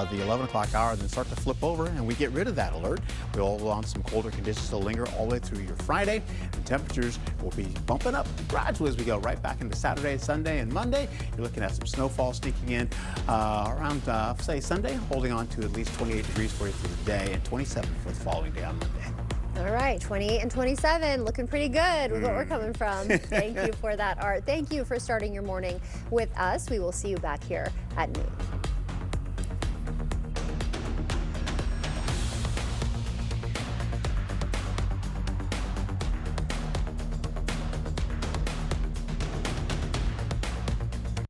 the 11 o'clock hour, then start to flip over, and we get rid of that alert. We'll want some colder conditions to linger all the way through your Friday, and temperatures will be bumping up gradually as we go right back into Saturday, Sunday, and Monday. You're looking at some snowfall sneaking in around, say, Sunday, holding on to at least 28 degrees for you through the day, and 27 for the following day on Monday. All right, 28 and 27, looking pretty good with where we're coming from. Thank you for that, Art. Thank you for starting your morning with us. We will see you back here at noon.